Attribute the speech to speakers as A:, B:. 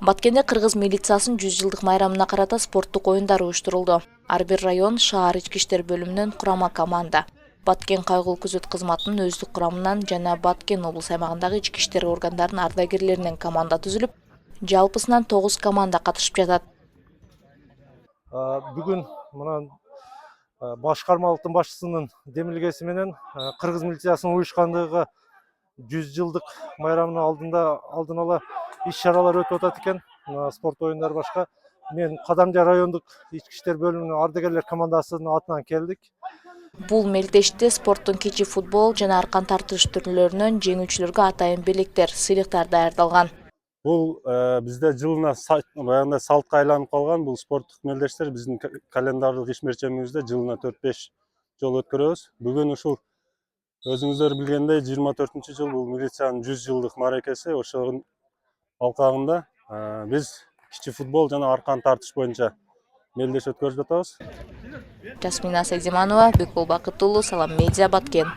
A: Баткенде кыргыз милициясынын 100 жылдык майрамына карата спорттук оюндар уюштурулду. Ар бир район, шаар ички иштер бөлүмүнөн курама команда. Баткен кайгылуу күзөт кызматынын өздүк курамынан жана Баткен облус аймагындагы ички иштер органдарынын ардагерлеринен команда түзүлүп, жалпысынан 9 команда катышып жатат.
B: Бүгүн мына башкармалыктын башчысынын демилгеси менен кыргыз милициясынын уюшкандыгы 100 жылдык майрамынын алдын ала иш-чаралар өтүп атат экен. Спорт оюндары башка. Мен Кадамжай райондук ички иштер бөлүмүнүн ардагерлер командасынын атынан келдик.
A: Бул мелдеште спорттун кичи футбол жана аркан тартыш түрлөрүнөн жеңүүчүлөргө атайын белектер, сыйлыктар даярдалган.
C: Бул бизде жылына баягындай салтка айланып калган бул спорттук мелдештер биздин календардык ишмерчемибизде жылына 4-5 жолу өткөрөбүз. Бүгүн ушул өзүңүздөр билгендей 24-жыл бул милициянын 100 жылдык мааракеси. Ошонун алкагында биз кичи футбол жана аркан тартыш боюнча мелдеш өткөрүп жатабыз.
A: Жасмина Сайзиманова, Бекбол Бакыт уулу, Салам Медиа, Баткен.